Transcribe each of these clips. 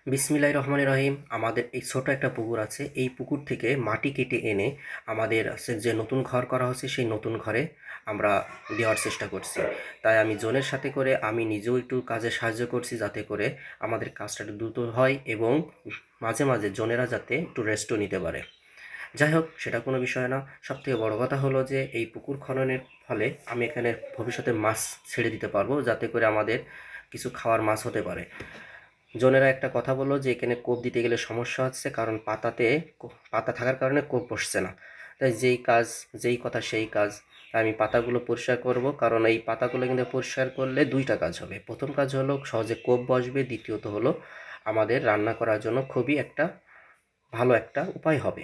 বিসমিল্লাহির রহমানির রহিম। আমাদের এই ছোট একটা পুকুর আছে। এই পুকুর থেকে মাটি কেটে এনে আমাদের যে নতুন ঘর করা হচ্ছে সেই নতুন ঘরে আমরা দেওয়ার চেষ্টা করছি। তাই আমি জনের সাথে করে আমি নিজেও একটু কাজে সাহায্য করছি, যাতে করে আমাদের কাজটা একটু দ্রুত হয় এবং মাঝে মাঝে জনেরা যাতে একটু রেস্টও নিতে পারে। যাই হোক, সেটা কোনো বিষয় না। সবথেকে বড় কথা হলো যে এই পুকুর খননের ফলে আমি এখানে ভবিষ্যতে মাছ ছেড়ে দিতে পারবো, যাতে করে আমাদের কিছু খাওয়ার মাছ হতে পারে। জনেরা একটা কথা বললো যে এখানে কোপ দিতে গেলে সমস্যা হচ্ছে, কারণ পাতা থাকার কারণে কোপ বসছে না। তাই যেই কথা সেই কাজ। আমি পাতাগুলো পরিষ্কার করব, কারণ এই পাতাগুলো কিন্তু পরিষ্কার করলে দুইটা কাজ হবে। প্রথম কাজ হলো সহজে কোপ বসবে, দ্বিতীয়ত হলো আমাদের রান্না করার জন্য খুবই একটা ভালো একটা উপায় হবে।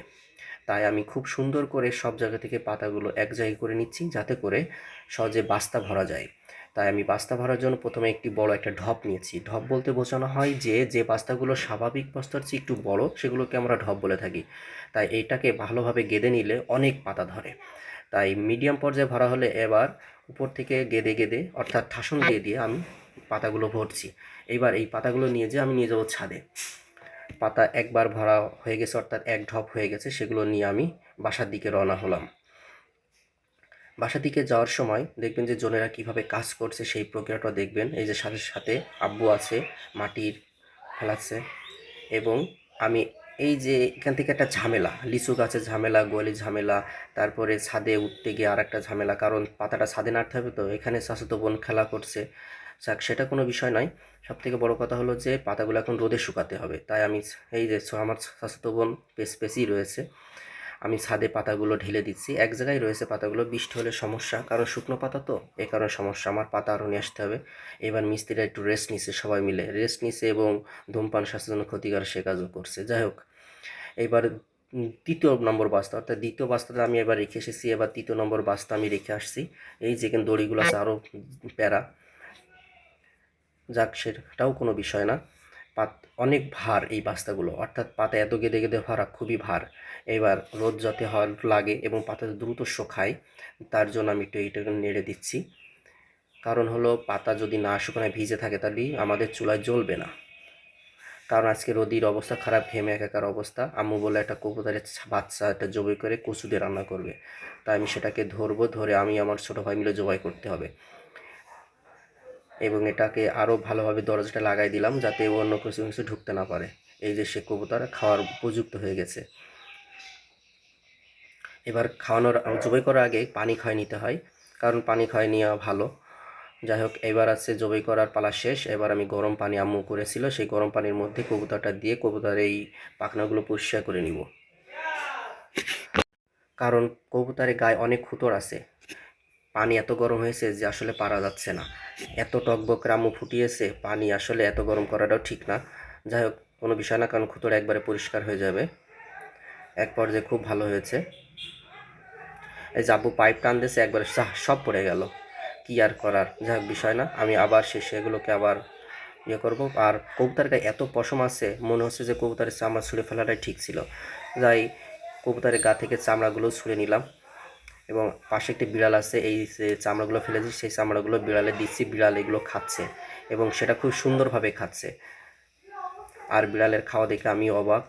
তাই আমি খুব সুন্দর করে সব জায়গা থেকে পাতাগুলো এক জায়গায় করে নিচ্ছি, যাতে করে সহজে বাস্তা ভরা যায়। তাই আমি বাস্তা ভরার জন্য প্রথমে একটি বড় একটা ঢপ নিয়েছি। ঢপ বলতে বোঝানো হয় যে বাস্তাগুলো স্বাভাবিক বস্তার চেয়ে একটু বড়, সেগুলোকে আমরা ঢপ বলে থাকি। তাই এইটাকে ভালোভাবে গেঁথে নিলে অনেক পাতা ধরে। তাই মিডিয়াম পর্যায়ে ভরা হলে এবার উপর থেকে গেঁথে গেঁথে অর্থাৎ ঠাসন দিয়ে দিয়ে আমি পাতাগুলো ভরছি। এইবার এই পাতাগুলো নিয়ে আমি নিয়ে যাবো ছাদে। পাতা একবার ভরা হয়ে গেছে, অর্থাৎ এক ঢপ হয়ে গেছে, সেগুলো নিয়ে আমি বাসার দিকে রওনা হলাম। বাসার দিকে যাওয়ার সময় দেখবেন যে জনেরা কিভাবে কাজ করছে সেই প্রক্রিয়াটা দেখবেন। এই যে সাথে সাথে আব্বু আছে, মাটির ফেলাচ্ছে। এবং আমি এই যে এখান থেকে একটা ঝামেলা, লিচু গাছের ঝামেলা, গোয়ালির ঝামেলা, তারপরে ছাদে উঠতে গিয়ে আর একটা ঝামেলা, কারণ পাতাটা ছাদে নাড়তে হবে। তো এখানে চাচাতো বোন খেলা করছে। যাক, সেটা কোনো বিষয় নয়। সব থেকে বড় কথা হলো যে পাতাগুলো এখন রোদে শুকাতে হবে। তাই আমি এই যে আমার চাচাতো বোন পেছি রয়েছে, আমি ছাদে পাতাগুলো ঢেলে দিচ্ছি। এক জায়গায় রয়েছে পাতাগুলো, বৃষ্টি হলে সমস্যা, কারণ শুকনো পাতা তো, এ কারণে সমস্যা। আমার পাতা আরও নিয়ে আসতে হবে। এবার মিস্ত্রিরা একটু রেস্ট নিচ্ছে, সবাই মিলে রেস্ট নিচ্ছে এবং ধূমপান স্বাস্থ্যের জন্য ক্ষতিকর সে কাজও করছে। যাই হোক, এইবার তৃতীয় নম্বর বাস্তা, অর্থাৎ দ্বিতীয় বাস্তাটা আমি এবার রেখে এসেছি। এবার তৃতীয় নম্বর বাস্তা আমি রেখে আসছি। এই যে এখানে দড়িগুলো আছে আরও প্যারা। যাক, সেটাও কোনো বিষয় না। অনেক ভার এই বাস্তাগুলো, অর্থাৎ পাতা এত গেদে গেদে ভরা, খুবই ভার। এবার রোদ যাতে লাগে এবং পাতা দ্রুত শুকায়, তার জন্য আমি একটু এইটা নেড়ে দিচ্ছি। কারণ হলো পাতা যদি না শুকানো ভিজে থাকে তাহলে আমাদের চুলায় জ্বলবে না। কারণ আজকে রোদির অবস্থা খারাপ, ঘেমে একাকার অবস্থা। আম্মু বলে একটা কবুতরের বাচ্চা একটা জবাই করে কচু দিয়ে রান্না করবে। তাই আমি সেটাকে ধরবো, ধরে আমি আমার ছোটো ভাই মিলে জবাই করতে হবে। এবং এটাকে আরও ভালোভাবে দরজাটা লাগাই দিলাম, যাতে অন্য কিছু কিছু ঢুকতে না পারে। এই যে সে কবুতর খাওয়ার উপযুক্ত হয়ে গেছে। এবার জবাই করার আগে পানি খাওয়াই নিতে হয়, কারণ পানি খাওয়াই নেওয়া ভালো। যাই হোক, এবার আছে জবাই করার পালা শেষ। এবার আমি গরম পানি, আম্মু করেছিল, সেই গরম পানির মধ্যে কবুতরটা দিয়ে কবুতরের এই পাখনাগুলো পরিষ্কার করে নিব। কারণ কবুতরের গায়ে অনেক খুঁতর আছে। পানি এত গরম হয়েছে যে আসলে পারা যাচ্ছে না। এত টকবক আম্মু ফুটিয়েছে পানি, আসলে এত গরম করাটাও ঠিক না। যাই হোক, কোনো বিষয় না, কারণ খুঁতর একবারে পরিষ্কার হয়ে যাবে। এক পর্যায়ে খুব ভালো হয়েছে। এই যে আব্বু পাইপ টান দিয়েছে, একবারে সব পড়ে গেল। কি আর করার, যাই হোক, বিষয় না। আমি আবার সেগুলোকে আবার করব। আর কবুতরের গায়ে এত পশম আছে, মনে হচ্ছে যে কবুতরের চামড়া ছুঁড়ে ফেলাটাই ঠিক ছিল। যাই, কবুতরের গা থেকে চামড়াগুলো ছুঁড়ে নিলাম। এবং পাশে একটি বিড়াল আছে, এই যে চামড়াগুলো ফেলেছি সেই চামড়াগুলো বিড়ালে দিচ্ছি। বিড়াল এগুলো খাচ্ছে এবং সেটা খুব সুন্দরভাবে খাচ্ছে। আর বিড়ালের খাওয়া দেখে আমি অবাক,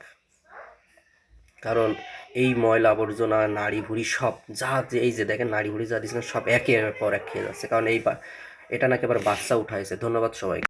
কারণ এই ময়লা আবর্জনা, নাড়ি ভুড়ি সব এই যে দেখেন নাড়ি ভুড়ি যা দিয়েছিলাম সব একের পর এক খেয়ে যাচ্ছে। কারণ এটা নাকি আবার বাচ্চা উঠাইছে। ধন্যবাদ সবাই।